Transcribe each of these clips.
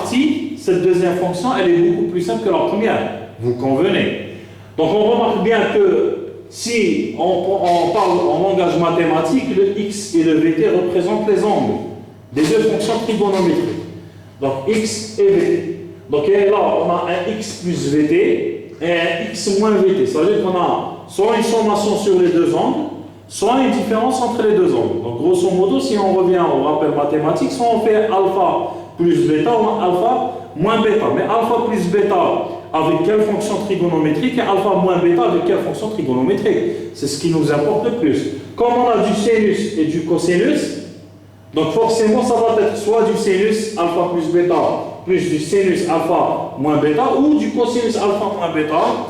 partie, cette deuxième fonction, elle est beaucoup plus simple que la première. Vous convenez? Donc on remarque bien que si on parle en langage mathématique, le x et le vt représentent les angles des deux fonctions trigonométriques. Donc x et vt. Donc là, on a un x plus vt et un x moins vt. Ça veut dire qu'on a soit une sommation sur les deux angles, soit une différence entre les deux angles. Donc grosso modo, si on revient au rappel mathématique, soit on fait alpha plus bêta ou alpha moins bêta. Mais alpha plus bêta avec quelle fonction trigonométrique et alpha moins bêta avec quelle fonction trigonométrique. C'est ce qui nous importe le plus. Comme on a du sinus et du cosinus, donc forcément ça va être soit du sinus alpha plus bêta plus du sinus alpha moins bêta ou du cosinus alpha moins bêta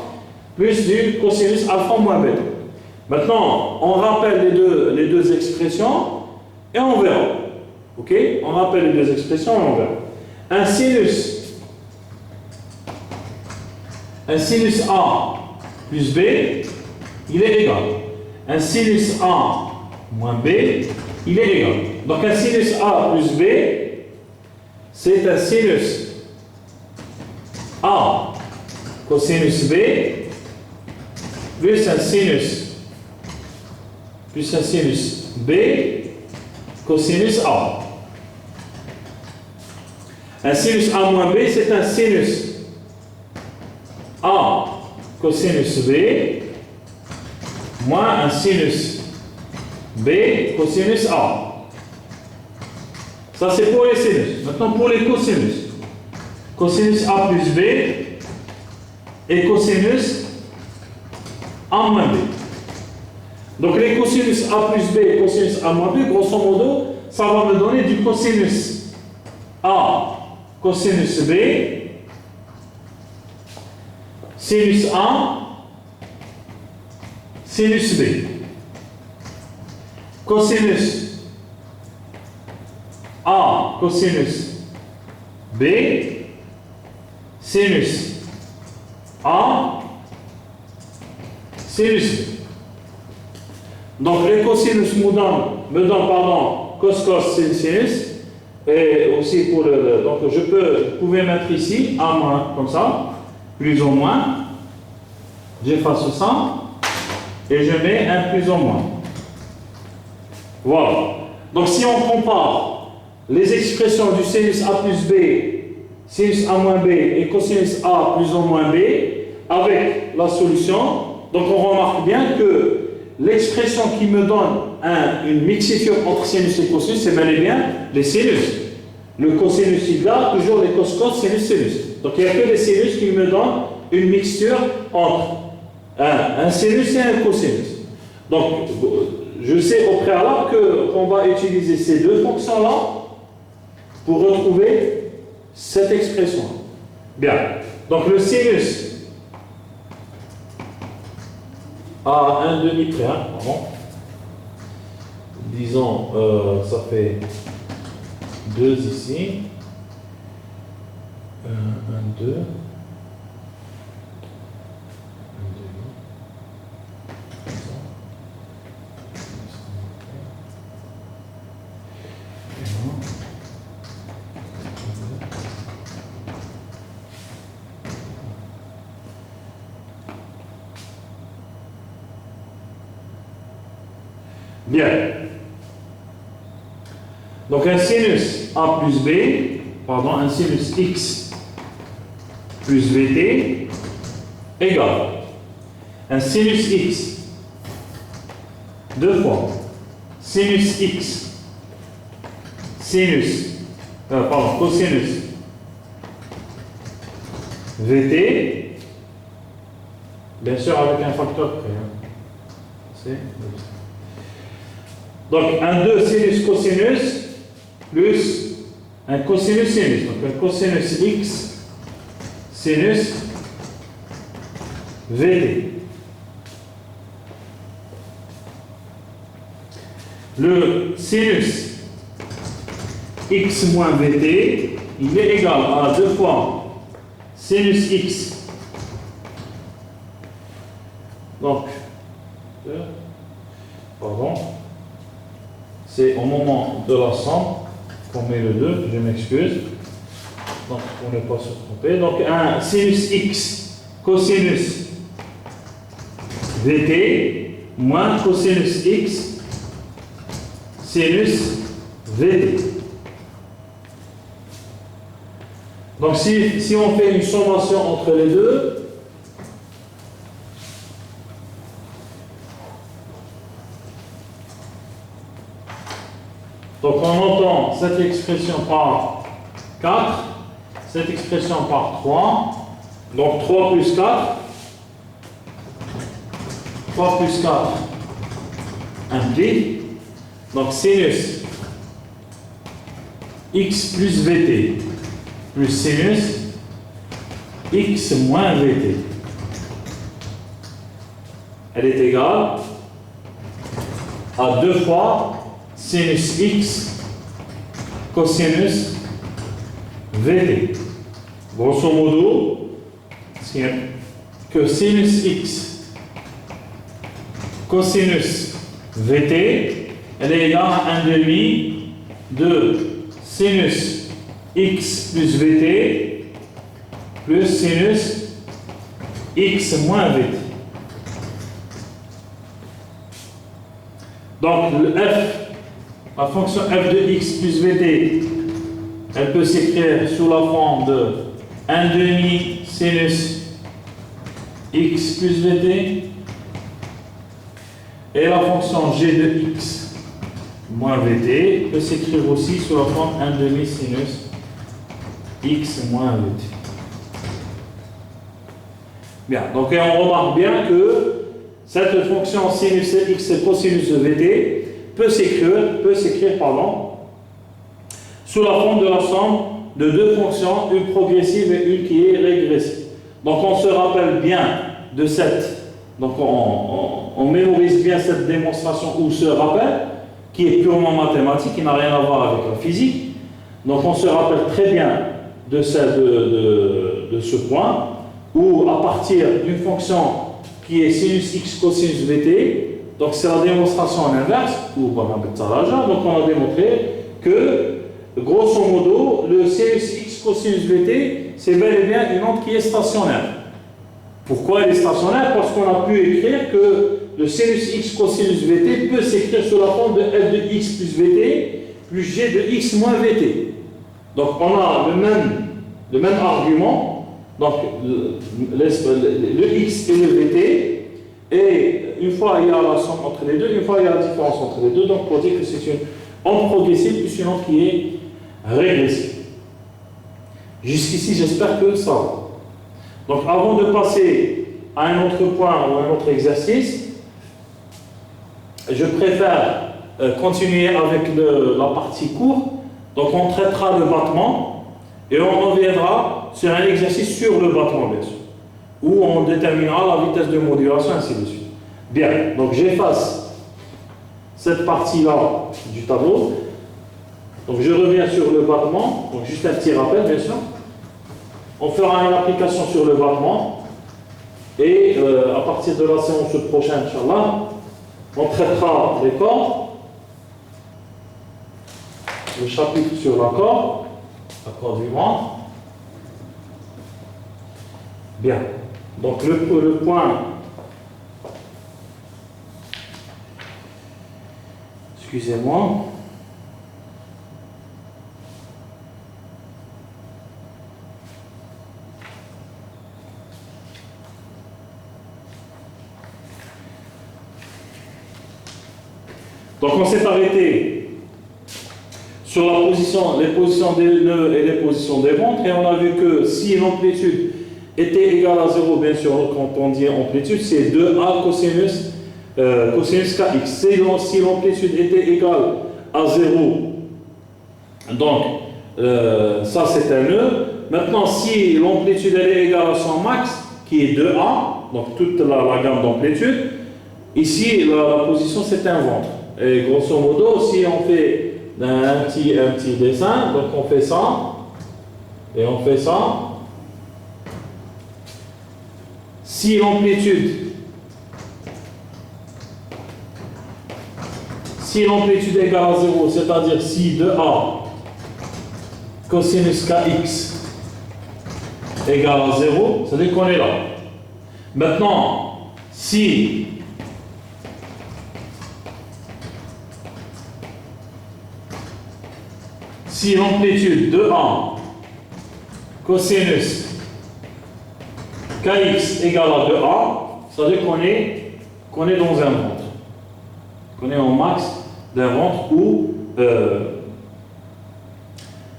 plus du cosinus alpha moins bêta. Maintenant, on rappelle les deux expressions et on verra. Ok? On rappelle les deux expressions et on verra. Un sinus A plus B, il est égal. Un sinus A moins B, il est égal. Donc un sinus A plus B, c'est un sinus A cosinus B plus un sinus B cosinus A. Un sinus A moins B, c'est un sinus A cosinus B moins un sinus B cosinus A. Ça c'est pour les sinus. Maintenant pour les cosinus. Cosinus A plus B et cosinus A moins B. Donc les cosinus A plus B et cosinus A moins B, grosso modo, ça va me donner du cosinus A cosinus B, sinus A, sinus B. Cosinus A cosinus B, sinus A, sinus B. Donc les cosinus me donnent cos sinus. Et aussi pour le. Donc vous pouvez mettre ici A moins, comme ça, plus ou moins. J'efface ça. Et je mets un plus ou moins. Voilà. Donc si on compare les expressions du sinus A plus B, sinus A moins B et cosinus A plus ou moins B avec la solution, donc on remarque bien que l'expression qui me donne une mixture entre sinus et cosinus, c'est bel et bien les sinus. Le cosinus, il a toujours les cos, sinus, sinus. Donc il n'y a que les sinus qui me donnent une mixture entre un sinus et un cosinus. Donc je sais au préalable qu'on va utiliser ces deux fonctions-là pour retrouver cette expression. Bien. Donc le sinus à un demi près, disons, ça fait 2 ici, 1, 2, 1, 2, bien. Donc un sinus A plus B, un sinus X plus VT égale un sinus X deux fois sinus X cosinus VT, bien sûr avec un facteur près. Donc un 2 sinus cosinus plus un cosinus sinus. Donc un cosinus X sinus VT. Le sinus X moins VT, il est égal à 2 fois sinus X. Donc, c'est au moment de la somme qu'on met le 2, je m'excuse. Donc, pour ne pas se tromper. Donc, un sinus x cosinus vt moins cosinus x sinus vt. Donc, si on fait une sommation entre les deux, donc on entend cette expression par 4, cette expression par 3, donc 3 plus 4, 3 plus 4 implique, donc sinus x plus vt plus sinus x moins vt. Elle est égale à 2 fois sinus x cosinus vt. Grosso modo, c'est que sinus x cosinus vt, elle est égale à 1 demi de sinus x plus vt plus sinus x moins vt. Donc le f, la fonction f de x plus vt, elle peut s'écrire sous la forme de 1 demi sinus x plus vt, et la fonction g de x moins vt peut s'écrire aussi sous la forme 1 demi sinus x moins vt. Bien, donc on remarque bien que cette fonction sinus x et cosinus de vt peut s'écrire sous la forme de la somme de deux fonctions, une progressive et une qui est régressive. Donc on se rappelle bien de cette, donc on mémorise bien cette démonstration ou ce rappel qui est purement mathématique, qui n'a rien à voir avec la physique. Donc on se rappelle très bien de ce point où à partir d'une fonction qui est sinus x cosinus vt, donc c'est la démonstration en inverse, ou on appelle ça l'agent, donc on a démontré que grosso modo, le sinus x cosinus vt, c'est bel et bien une onde qui est stationnaire. Pourquoi elle est stationnaire? Parce qu'on a pu écrire que le sinus x cosinus vt peut s'écrire sous la forme de f de x plus vt plus g de x moins vt. Donc on a le même argument, donc le x et le vt, et une fois il y a la somme entre les deux, une fois il y a la différence entre les deux, donc pour dire que c'est une onde progressive plus une onde qui est régressive. Jusqu'ici, j'espère que ça va. Donc avant de passer à un autre point ou un autre exercice, je préfère continuer avec la partie courte. Donc on traitera le battement et on reviendra sur un exercice sur le battement, bien sûr, où on déterminera la vitesse de modulation, ainsi de suite. Bien, donc j'efface cette partie-là du tableau. Donc je reviens sur le battement, donc juste un petit rappel, bien sûr. On fera une application sur le battement et à partir de la séance prochaine, Inch'Allah, on traitera les cordes, le chapitre sur l'accord du vent. Bien, donc le point, excusez-moi. Donc on s'est arrêté sur les positions des nœuds et les positions des montres, et on a vu que si l'amplitude était égale à 0, bien sûr, quand on dit amplitude, c'est 2A cosinus kx. Si l'amplitude était égale à 0, donc ça c'est un nœud. Maintenant, si l'amplitude est égale à son max, qui est 2A, donc toute la gamme d'amplitude, ici la position c'est un ventre. Et grosso modo, si on fait un petit dessin, donc on fait ça, et on fait ça. Si l'amplitude est égale à 0, c'est-à-dire si 2A cosinus kx égale à 0, c'est-à-dire qu'on est là. Maintenant, si l'amplitude de A cosinus kx égale à 2A, c'est-à-dire qu'on est dans un ventre. Qu'on est en max d'un ventre ou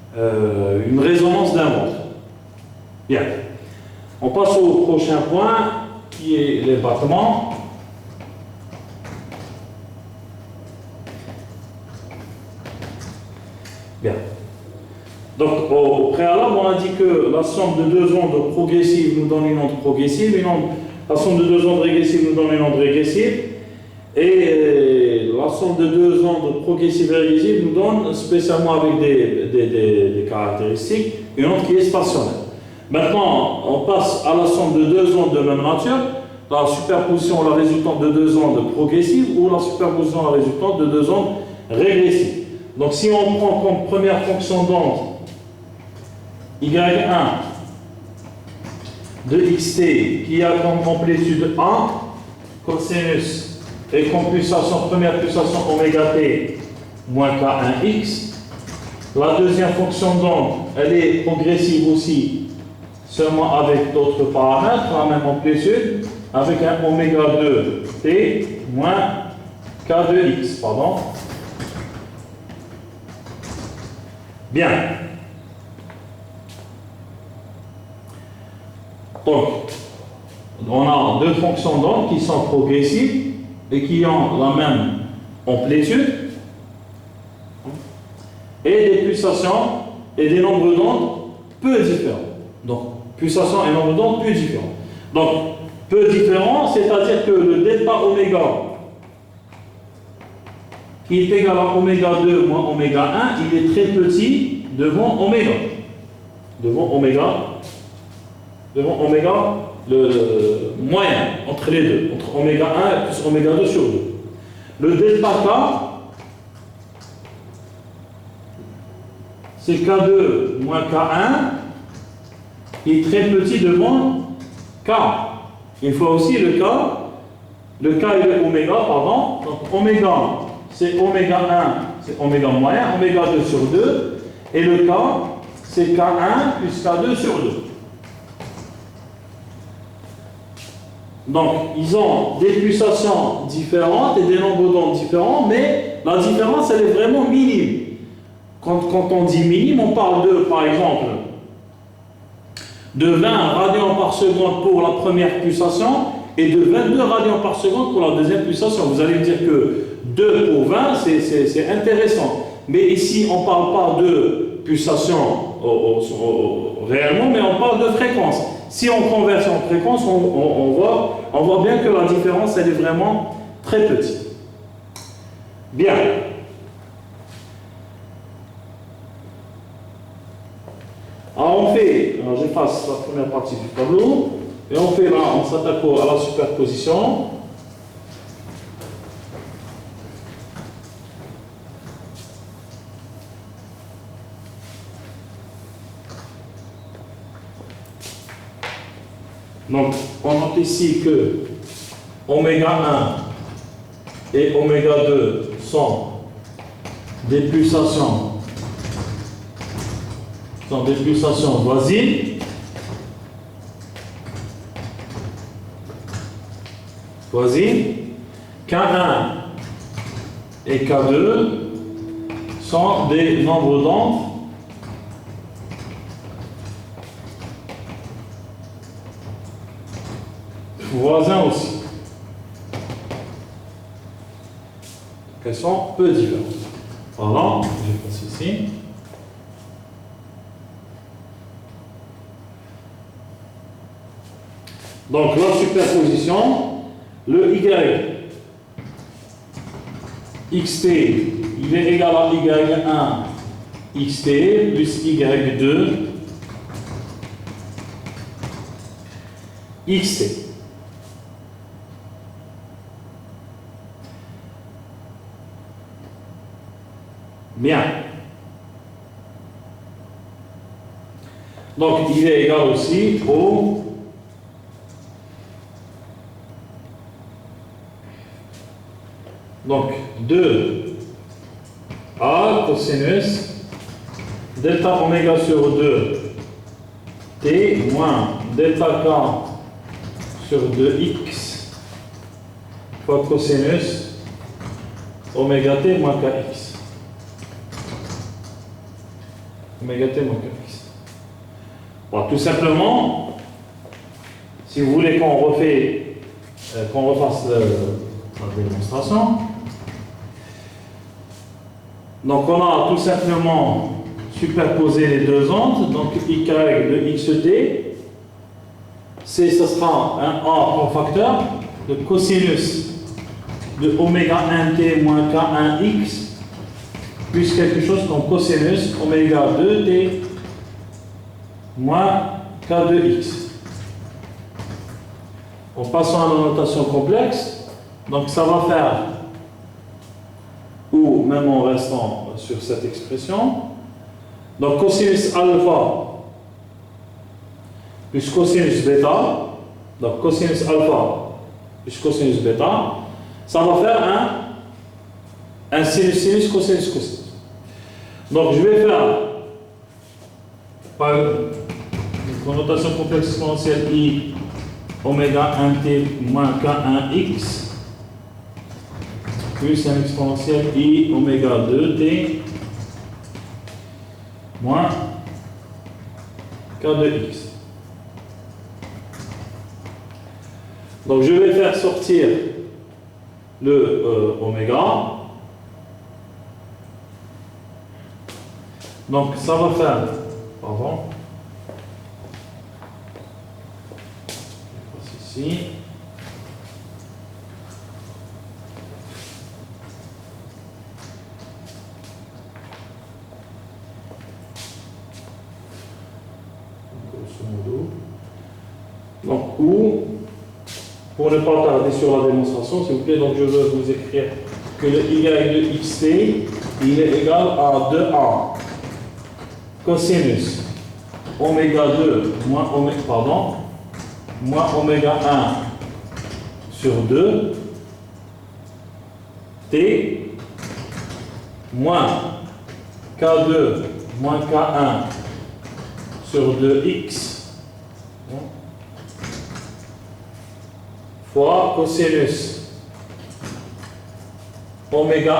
une résonance d'un ventre. Bien. On passe au prochain point qui est les battements. Bien. Donc, au préalable, on a dit que la somme de deux ondes progressives nous donne une onde progressive, la somme de deux ondes régressives nous donne une onde régressive, et la somme de deux ondes progressives et régressives nous donne, spécialement avec des caractéristiques, une onde qui est stationnaire. Maintenant, on passe à la somme de deux ondes de même nature, la superposition la résultante de deux ondes progressives ou la superposition la résultante de deux ondes régressives. Donc, si on prend comme première fonction d'onde y1 de xt qui a comme amplitude 1, cosinus et comme pulsation, première pulsation oméga t moins k1x. La deuxième fonction d'onde, elle est progressive aussi, seulement avec d'autres paramètres, la même amplitude, avec un oméga 2 t moins k2x, pardon. Bien. Donc, on a deux fonctions d'onde qui sont progressives et qui ont la même amplitude et des pulsations et des nombres d'ondes peu différents. Donc, pulsations et nombres d'ondes peu différents. Donc, peu différents, c'est-à-dire que le delta oméga qui est égal à oméga 2 moins oméga 1, il est très petit devant oméga. Devant oméga, le moyen entre les deux, entre oméga 1 plus oméga 2 sur 2. Le delta K, c'est K2 moins K1, qui est très petit devant K. Il faut aussi le K et le oméga, pardon. Donc oméga, c'est oméga 1, c'est oméga moyen, oméga 2 sur 2, et le K, c'est K1 plus K2 sur 2. Donc, ils ont des pulsations différentes et des nombres d'ondes différents, mais la différence, elle est vraiment minime. Quand on dit minime, on parle de, par exemple, de 20 radians par seconde pour la première pulsation et de 22 radians par seconde pour la deuxième pulsation. Vous allez me dire que 2 pour 20, c'est intéressant. Mais ici, on ne parle pas de pulsation réellement, mais on parle de fréquence. Si on convertit en fréquence, on voit bien que la différence, elle est vraiment très petite. Bien. Alors j'efface la première partie du tableau, et on fait là, on s'attaque à la superposition. Donc, on note ici que oméga 1 et oméga 2 sont des pulsations voisines. K1 et K2 sont des nombres d'ondes voisins aussi. Elles sont peu différentes. Pardon, je passe ici. Donc la superposition, le xt, il est égal à y1 xt plus y2 xt. Bien. Donc, il est égal aussi au donc 2A cosinus delta oméga sur 2 t moins delta k sur 2x fois cosinus oméga t moins kx. Oméga t moins kx. Bon, tout simplement, si vous voulez qu'on refasse la démonstration, donc on a tout simplement superposer les deux ondes, donc y de xt, ce sera un a comme facteur de cosinus de oméga 1t moins k1x plus quelque chose comme cosinus oméga 2t moins k2x. En passant à la notation complexe, donc ça va faire, ou même en restant sur cette expression, donc cosinus alpha plus cosinus bêta, donc cosinus alpha plus cosinus bêta, ça va faire un sinus cosinus cosinus. Donc je vais faire par une connotation complexe exponentielle i oméga 1t moins k1x plus un exponentiel i oméga 2t moins k2x. Donc je vais faire sortir le oméga. Donc ça va faire, pardon, ici. Donc, ou, pour ne pas tarder sur la démonstration, s'il vous plaît, donc je veux vous écrire que le y de xt, il est égal à 2a cosinus oméga 2 moins oméga 1 sur 2 t moins k2 moins k1 sur 2x fois cosinus oméga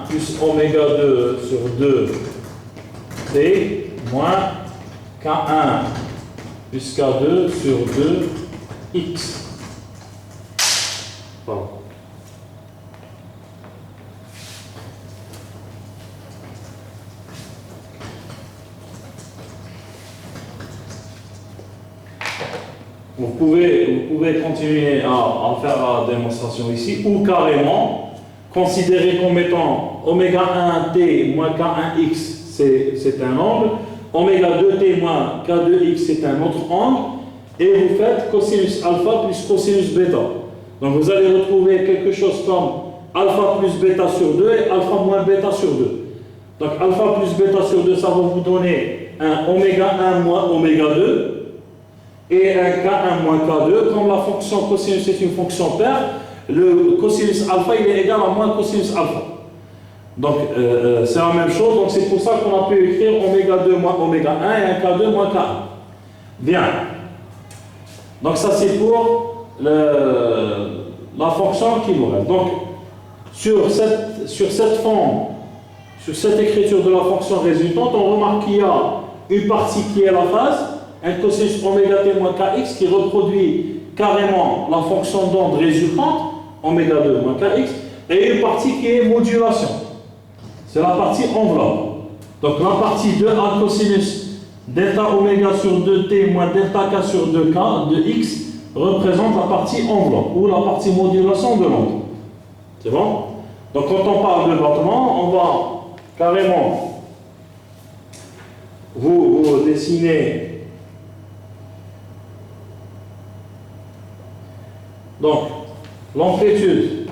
1 plus oméga 2 sur 2 t moins k1 plus k2 sur 2x. Pardon. Vous pouvez continuer à faire la démonstration ici, ou carrément considérer comme étant oméga 1t moins k1x, c'est un angle, oméga 2t moins k2x, c'est un autre angle, et vous faites cosinus alpha plus cosinus bêta. Donc vous allez retrouver quelque chose comme alpha plus bêta sur 2 et alpha moins bêta sur 2. Donc alpha plus bêta sur 2, ça va vous donner un oméga 1 moins oméga 2, et un K1 moins K2, comme la fonction cosinus est une fonction paire, le cosinus alpha il est égal à moins cosinus alpha. Donc c'est la même chose, donc c'est pour ça qu'on a pu écrire oméga 2 moins oméga 1 et un K2 moins K1. Bien. Donc ça c'est pour la fonction qui nous reste. Donc sur cette forme, sur cette écriture de la fonction résultante, on remarque qu'il y a une partie qui est la phase, un cosinus oméga t moins kx qui reproduit carrément la fonction d'onde résultante, oméga 2 moins kx, et une partie qui est modulation. C'est la partie enveloppe. Donc la partie 2a cosinus delta oméga sur 2t moins delta k sur 2k de x représente la partie enveloppe, ou la partie modulation de l'onde. C'est bon? Donc quand on parle de battement, on va carrément vous dessiner. Donc, l'amplitude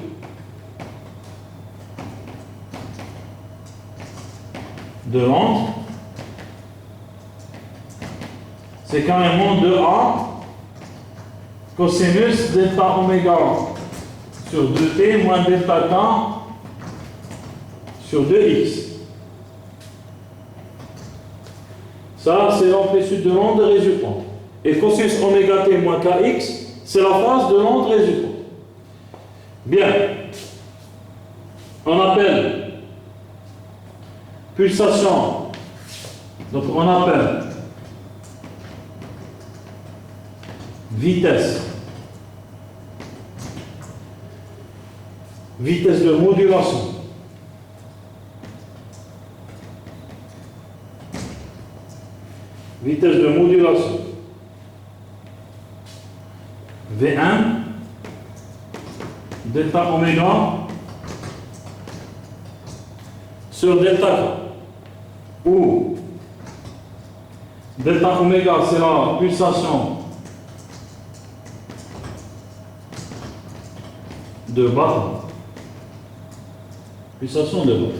de l'onde c'est carrément 2A cosinus delta oméga sur 2t moins delta k sur 2x. Ça, c'est l'amplitude de l'onde résultante. Et cosinus oméga t moins kx, c'est la phase de l'onde résultante. Bien. On appelle pulsation. Donc, on appelle vitesse. Vitesse de modulation. Vitesse de modulation. V1 delta oméga sur delta k, où delta oméga c'est la pulsation de battement. Pulsation de battement.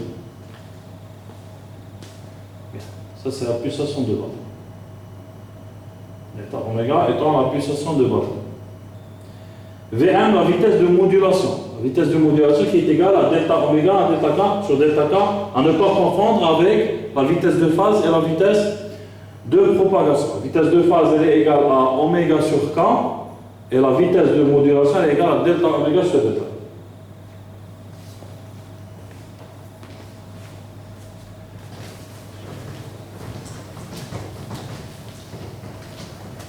Ça c'est la pulsation de battement. Delta oméga étant la pulsation de battement. V1, la vitesse de modulation. La vitesse de modulation qui est égale à delta oméga, à delta k sur delta k, à ne pas confondre avec la vitesse de phase et la vitesse de propagation. La vitesse de phase elle est égale à oméga sur k, et la vitesse de modulation est égale à delta oméga sur delta.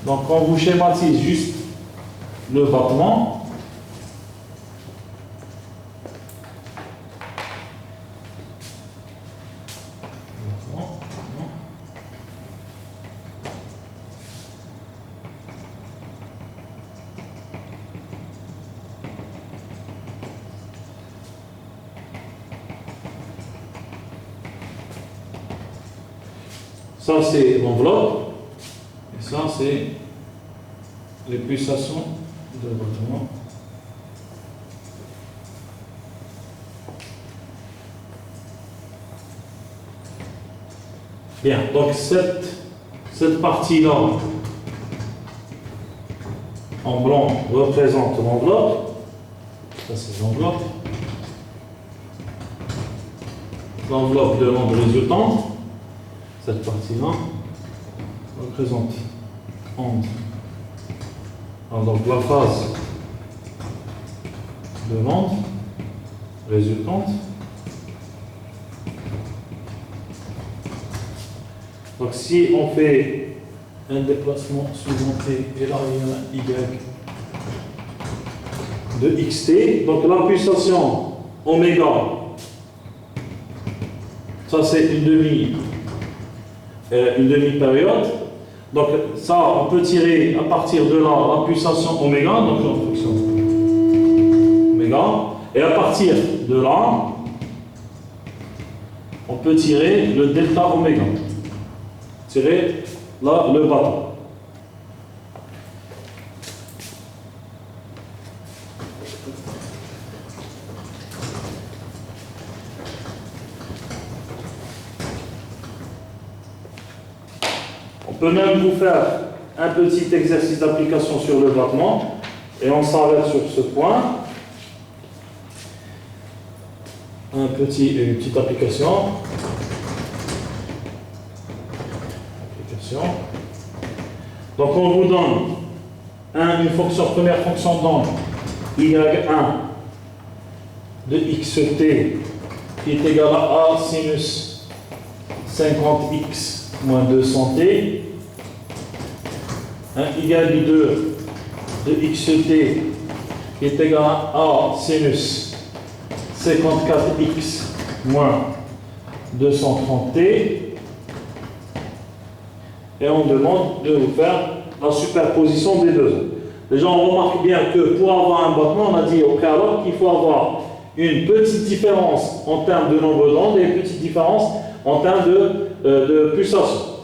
Donc, quand vous schématisez juste le battement, ça c'est l'enveloppe, et ça c'est les pulsations de battement. Bien, donc cette partie-là en blanc représente l'enveloppe. Ça c'est l'enveloppe. L'enveloppe de l'onde résultante. Cette partie-là représente onde. Alors, donc la phase de l'onde résultante. Donc si on fait un déplacement suivant t et là il y a un y de xt, donc la pulsation oméga, ça c'est une demi-période. Donc ça, on peut tirer à partir de là la pulsation oméga, donc la fonction oméga, et à partir de là, on peut tirer le delta oméga. Tirer là le battement. On peut même vous faire un petit exercice d'application sur le battement et on s'arrête sur ce point. Une petite application. Donc on vous donne une fonction, première fonction d'onde y1 de xt qui est égal à A sinus 50x moins 200t. Un y2 de xt qui est égal à A sinus 54x moins 230t. Et on demande de vous faire la superposition des deux. Les gens remarquent bien que pour avoir un battement, on a dit au préalable qu'il faut avoir une petite différence en termes de nombre d'ondes et une petite différence en termes de pulsation.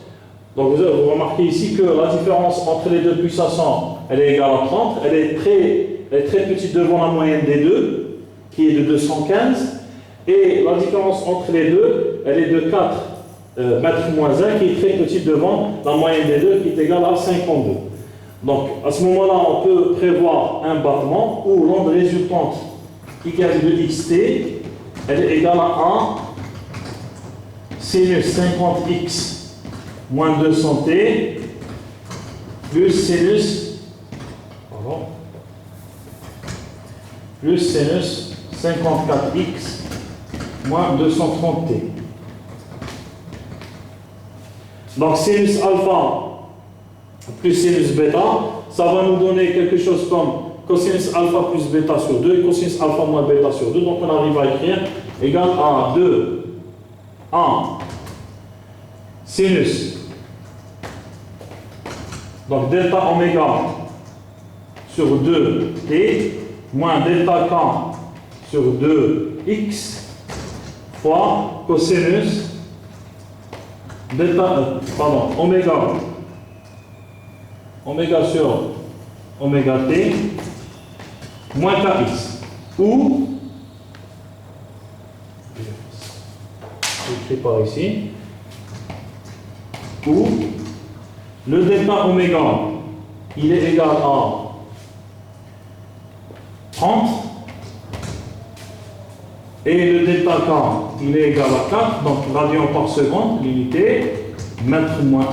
Donc vous remarquez ici que la différence entre les deux pulsations, elle est égale à 30. Elle est très petite devant la moyenne des deux, qui est de 215. Et la différence entre les deux, elle est de 4 mètre moins 1 qui est très petit devant la moyenne des deux qui est égale à 52. Donc à ce moment-là, on peut prévoir un battement où l'onde résultante égale de xt, elle est égale à 1 sinus 50x moins 200t plus sinus sinus 54x moins 230t. Donc sinus alpha plus sinus bêta, ça va nous donner quelque chose comme cosinus alpha plus bêta sur 2 et cosinus alpha moins bêta sur 2. Donc on arrive à écrire égal à 2 1 sinus, donc delta oméga sur 2t moins delta k sur 2x fois cosinus delta, oméga sur oméga t moins kx, ou j'écris par ici, où le delta oméga il est égal à 30 et le delta k il est égal à 4, donc radians par seconde, l'unité, mètre moins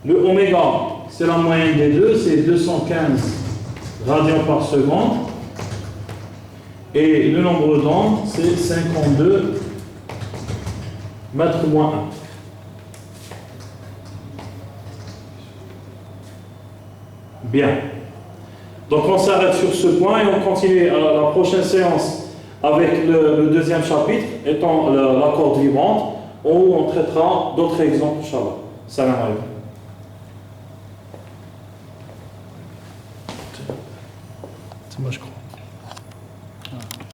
1. Le oméga, c'est la moyenne des deux, c'est 215 radians par seconde. Et le nombre d'ondes, c'est 52 mètres moins 1. Bien. Donc on s'arrête sur ce point et on continue à la prochaine séance avec le deuxième chapitre, étant la corde vibrante, où on traitera d'autres exemples, Inch'Allah. Salam alaikum. C'est moi, je crois.